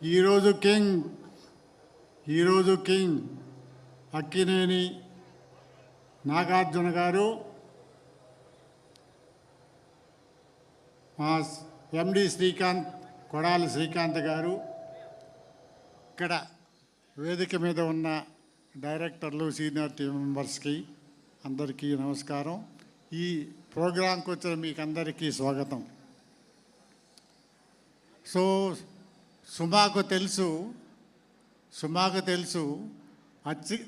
ఈరోజు కింగ్ ఈరోజు కింగ్ అక్కినేని నాగార్జున గారు మా ఎండి శ్రీకాంత్ కొడాలి శ్రీకాంత్ గారు, ఇక్కడ వేదిక మీద ఉన్న డైరెక్టర్లు, సీనియర్ టీం మెంబర్స్కి అందరికీ నమస్కారం. ఈ ప్రోగ్రాంకి వచ్చిన మీకు అందరికీ స్వాగతం. సో సుమాకు తెలుసు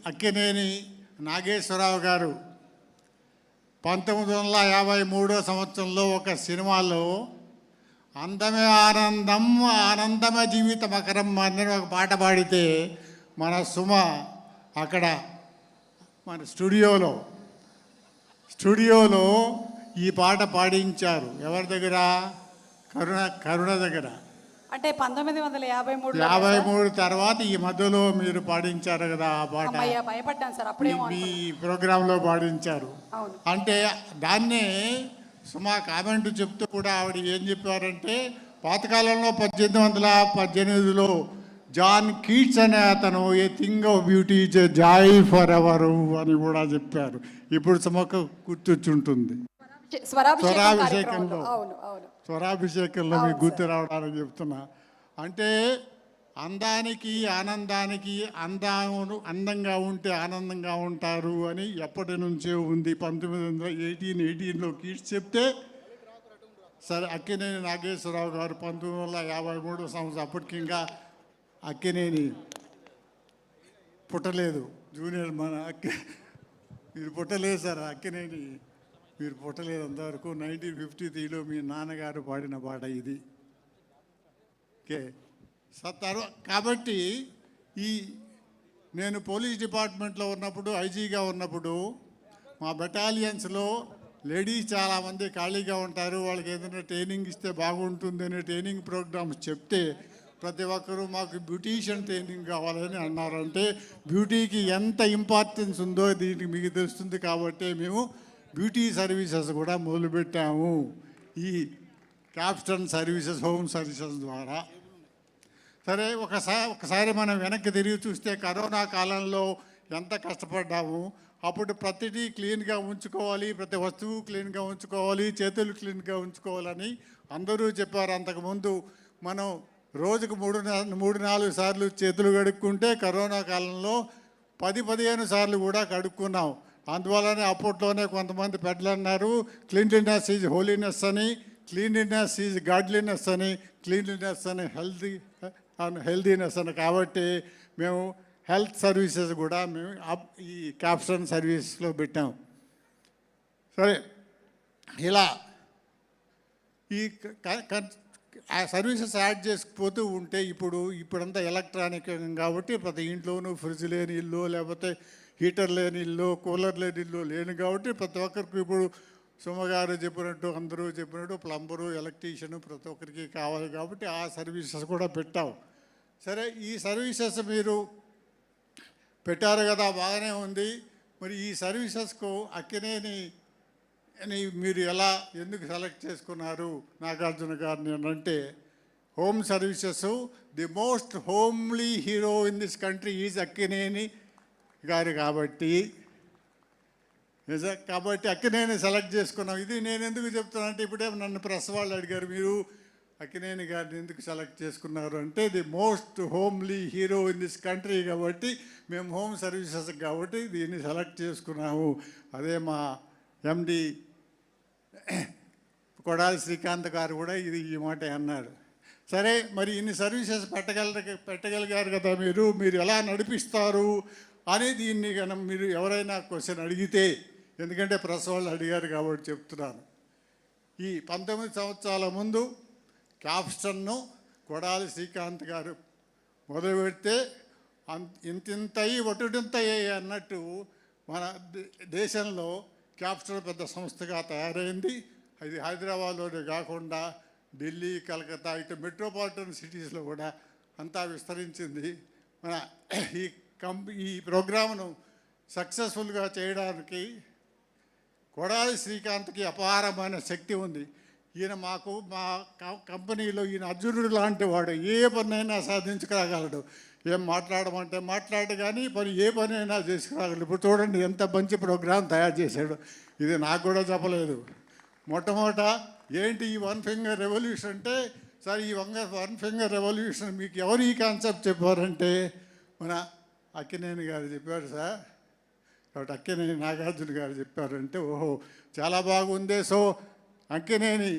అక్కినేని నాగేశ్వరరావు గారు 1953 సంవత్సరంలో ఒక సినిమాలో అందమే ఆనందం ఆనందమే జీవితం అకరం అని ఒక పాట పాడితే మన సుమ అక్కడ మన స్టూడియోలో ఈ పాట పాడించారు. ఎవరి దగ్గర? కరుణ దగ్గర. అంటే 1953 తర్వాత ఈ మధ్యలో మీరు పాడించారు కదా ఆ పాట. భయపడ్డాను సార్, అప్పుడే మీ ప్రోగ్రాంలో పాడించారు. అంటే దాన్నే సుమా కామెంట్ చెప్తూ కూడా ఆవిడ ఏం చెప్పారంటే, పాతకాలంలో 1818లో జాన్ కీట్స్ అనే అతను a thing of beauty is a joy for ever అని కూడా చెప్పారు. ఇప్పుడు సుమకు గుర్తొచ్చుంటుంది. స్వరాభిషేకంలో మీకు గుర్తు రావడానికి చెప్తున్నా. అంటే అందానికి ఆనందానికి అందంగా ఉంటే ఆనందంగా ఉంటారు అని ఎప్పటి నుంచే ఉంది. 1918లో కీట్స్ చెప్తే సరే అక్కినేని నాగేశ్వరరావు గారు 1953 సంవత్సరం, అప్పటికి ఇంకా అక్కినేని పుట్టలేదు. జూనియర్ మీరు పుట్టలేదు సార్, అక్కినేని మీరు పుట్టలేదు అంతవరకు. 1953లో మీ నాన్నగారు పాడిన పాట ఇది. ఓకే కాబట్టి నేను పోలీస్ డిపార్ట్మెంట్లో ఉన్నప్పుడు, ఐజీగా ఉన్నప్పుడు మా బెటాలియన్స్లో లేడీస్ చాలామంది ఖాళీగా ఉంటారు, వాళ్ళకి ఏదైనా ట్రైనింగ్ ఇస్తే బాగుంటుంది అనే ట్రైనింగ్ ప్రోగ్రామ్స్ చెప్తే ప్రతి ఒక్కరూ మాకు బ్యూటీషియన్ ట్రైనింగ్ కావాలని అన్నారంటే బ్యూటీకి ఎంత ఇంపార్టెన్స్ ఉందో దీనికి మీకు తెలుస్తుంది. కాబట్టి మేము బ్యూటీ సర్వీసెస్ కూడా మొదలుపెట్టాము ఈ క్యాప్స్టన్ సర్వీసెస్, హోమ్ సర్వీసెస్ ద్వారా. సరే ఒకసారి మనం వెనక్కి తిరిగి చూస్తే కరోనా కాలంలో ఎంత కష్టపడ్డాము. అప్పుడు ప్రతిదీ క్లీన్గా ఉంచుకోవాలి, ప్రతి వస్తువు క్లీన్గా ఉంచుకోవాలి, చేతులు క్లీన్గా ఉంచుకోవాలని అందరూ చెప్పారు. అంతకుముందు మనం రోజుకు 3-4 సార్లు చేతులు కడుక్కుంటే కరోనా కాలంలో 10-15 సార్లు కూడా కడుక్కున్నాం. అందువల్లనే అప్పట్లోనే కొంతమంది పెద్దలు అన్నారు, క్లీన్లీనెస్ ఈజ్ హోలీనెస్ అని, క్లీన్లీనెస్ ఈజ్ గాడ్లీనెస్ అని, క్లీన్లీనెస్ అని హెల్దీనెస్ అని. కాబట్టి మేము హెల్త్ సర్వీసెస్ కూడా మేము ఈ క్యాప్స్టన్ సర్వీసెస్లో పెట్టాం. సరే ఇలా ఈ సర్వీసెస్ యాడ్ చేసుకుపోతూ ఉంటే ఇప్పుడంతా ఎలక్ట్రానిక్ కాబట్టి ప్రతి ఇంట్లోనూ ఫ్రిడ్జ్ లేని ఇల్లు, లేకపోతే హీటర్ లేని ఇల్లు, కూలర్ లేని ఇల్లు లేని కాబట్టి ప్రతి ఒక్కరికి ఇప్పుడు సుమగారు చెప్పినట్టు, అందరూ చెప్పినట్టు ప్లంబరు, ఎలక్ట్రీషియన్ ప్రతి ఒక్కరికి కావాలి. కాబట్టి ఆ సర్వీసెస్ కూడా పెట్టాం. సరే ఈ సర్వీసెస్ మీరు పెట్టారు కదా, బాగానే ఉంది. మరి ఈ సర్వీసెస్కు అక్కినేని మీరు ఎందుకు సెలెక్ట్ చేసుకున్నారు నాగార్జున గారిని అంటే, home services the most homely hero in this country is Akkineni గారు కాబట్టి అక్కినేని సెలెక్ట్ చేసుకున్నాం. ఇది నేను ఎందుకు చెప్తానంటే, ఇప్పుడే నన్ను ప్రెస్ వాళ్ళు అడిగారు, మీరు అక్కినేని గారిని ఎందుకు సెలెక్ట్ చేసుకున్నారు అంటే, the most homely hero in this country కాబట్టి మేము హోమ్ సర్వీసెస్ కాబట్టి దీన్ని సెలెక్ట్ చేసుకున్నాము. అదే మా ఎండి కొడాలి శ్రీకాంత్ గారు కూడా ఈ మాట అన్నారు. సరే మరి ఇన్ని సర్వీసెస్ పెట్టగలిగారు కదా, మీరు ఎలా నడిపిస్తారు అని దీన్ని కనుక మీరు ఎవరైనా క్వశ్చన్ అడిగితే, ఎందుకంటే ప్రెస్ వాళ్ళు అడిగారు కాబట్టి చెప్తున్నాను. ఈ 19 సంవత్సరాల ముందు క్యాప్స్టన్ను కొడాలి శ్రీకాంత్ గారు మొదలు పెడితే ఇంతింతయి ఒట్టుడింతయ్యాయి అన్నట్టు మన దేశంలో క్యాప్స్టన్ పెద్ద సంస్థగా తయారైంది. అది హైదరాబాద్లోనే కాకుండా ఢిల్లీ, కలకత్తా ఇటు మెట్రోపాలిటన్ సిటీస్లో కూడా అంతా విస్తరించింది. మన ఈ ప్రోగ్రామ్ను సక్సెస్ఫుల్గా చేయడానికి కొడాలి శ్రీకాంత్కి అపారమైన శక్తి ఉంది. ఈయన మాకు మా కంపెనీలో ఈయన అర్జునుడు లాంటి వాడు, ఏ పనైనా సాధించుకురాగలడు. ఏం మాట్లాడమంటే మాట్లాడు, కానీ ఏ పనైనా చేసుకురాగలడు. ఇప్పుడు చూడండి ఎంత మంచి ప్రోగ్రాం తయారు చేశాడు. ఇది నాకు కూడా చెప్పలేదు. మొట్టమొదట ఏంటి ఈ వన్ ఫింగర్ రెవల్యూషన్ అంటే, సార్ ఈ వన్ ఫింగర్ రెవల్యూషన్ మీకు ఎవరు ఈ కాన్సెప్ట్ చెప్పారంటే మన అక్కినేని గారు చెప్పారు సార్. కాబట్టి అక్కినేని నాగార్జున గారు చెప్పారంటే ఓహో చాలా బాగుంది. సో అక్కినేని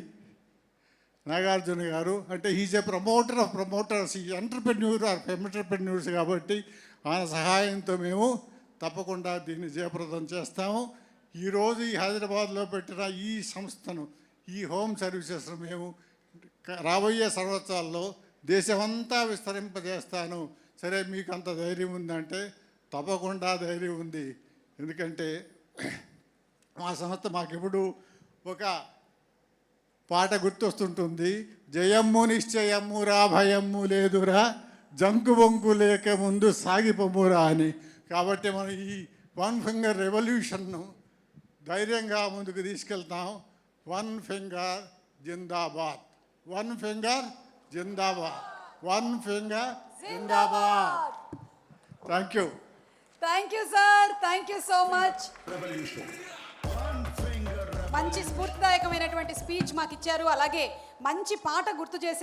నాగార్జున గారు అంటే is a promoter of promoters, ఈ ఎంటర్ప్రెన్యూర్స్ కాబట్టి ఆయన సహాయంతో మేము తప్పకుండా దీన్ని జయప్రదం చేస్తాము. ఈరోజు ఈ హైదరాబాద్లో పెట్టిన ఈ సంస్థను, ఈ హోమ్ సర్వీసెస్ను మేము రాబోయే సంవత్సరాల్లో దేశమంతా విస్తరింపజేస్తాను. సరే మీకు అంత ధైర్యం ఉందంటే తప్పకుండా ధైర్యం ఉంది. ఎందుకంటే మా సంస్థ మాకెప్పుడు ఒక పాట గుర్తొస్తుంటుంది, జయమ్ము నిశ్చయమ్మురా భయమ్ము లేదురా జంకు బొంకు లేక ముందు సాగిపోమురా అని. కాబట్టి మనం ఈ వన్ ఫింగర్ రెవల్యూషన్ను ధైర్యంగా ముందుకు తీసుకెళ్తాం. One finger Zindabad, one finger Zindabad, one finger Zindabad. Thank you. Thank you sir, thank you so much. మంచి స్ఫూర్తిదాయకమైనటువంటి స్పీచ్ మాకు ఇచ్చారు, అలాగే మంచి పాట గుర్తు చేశారు.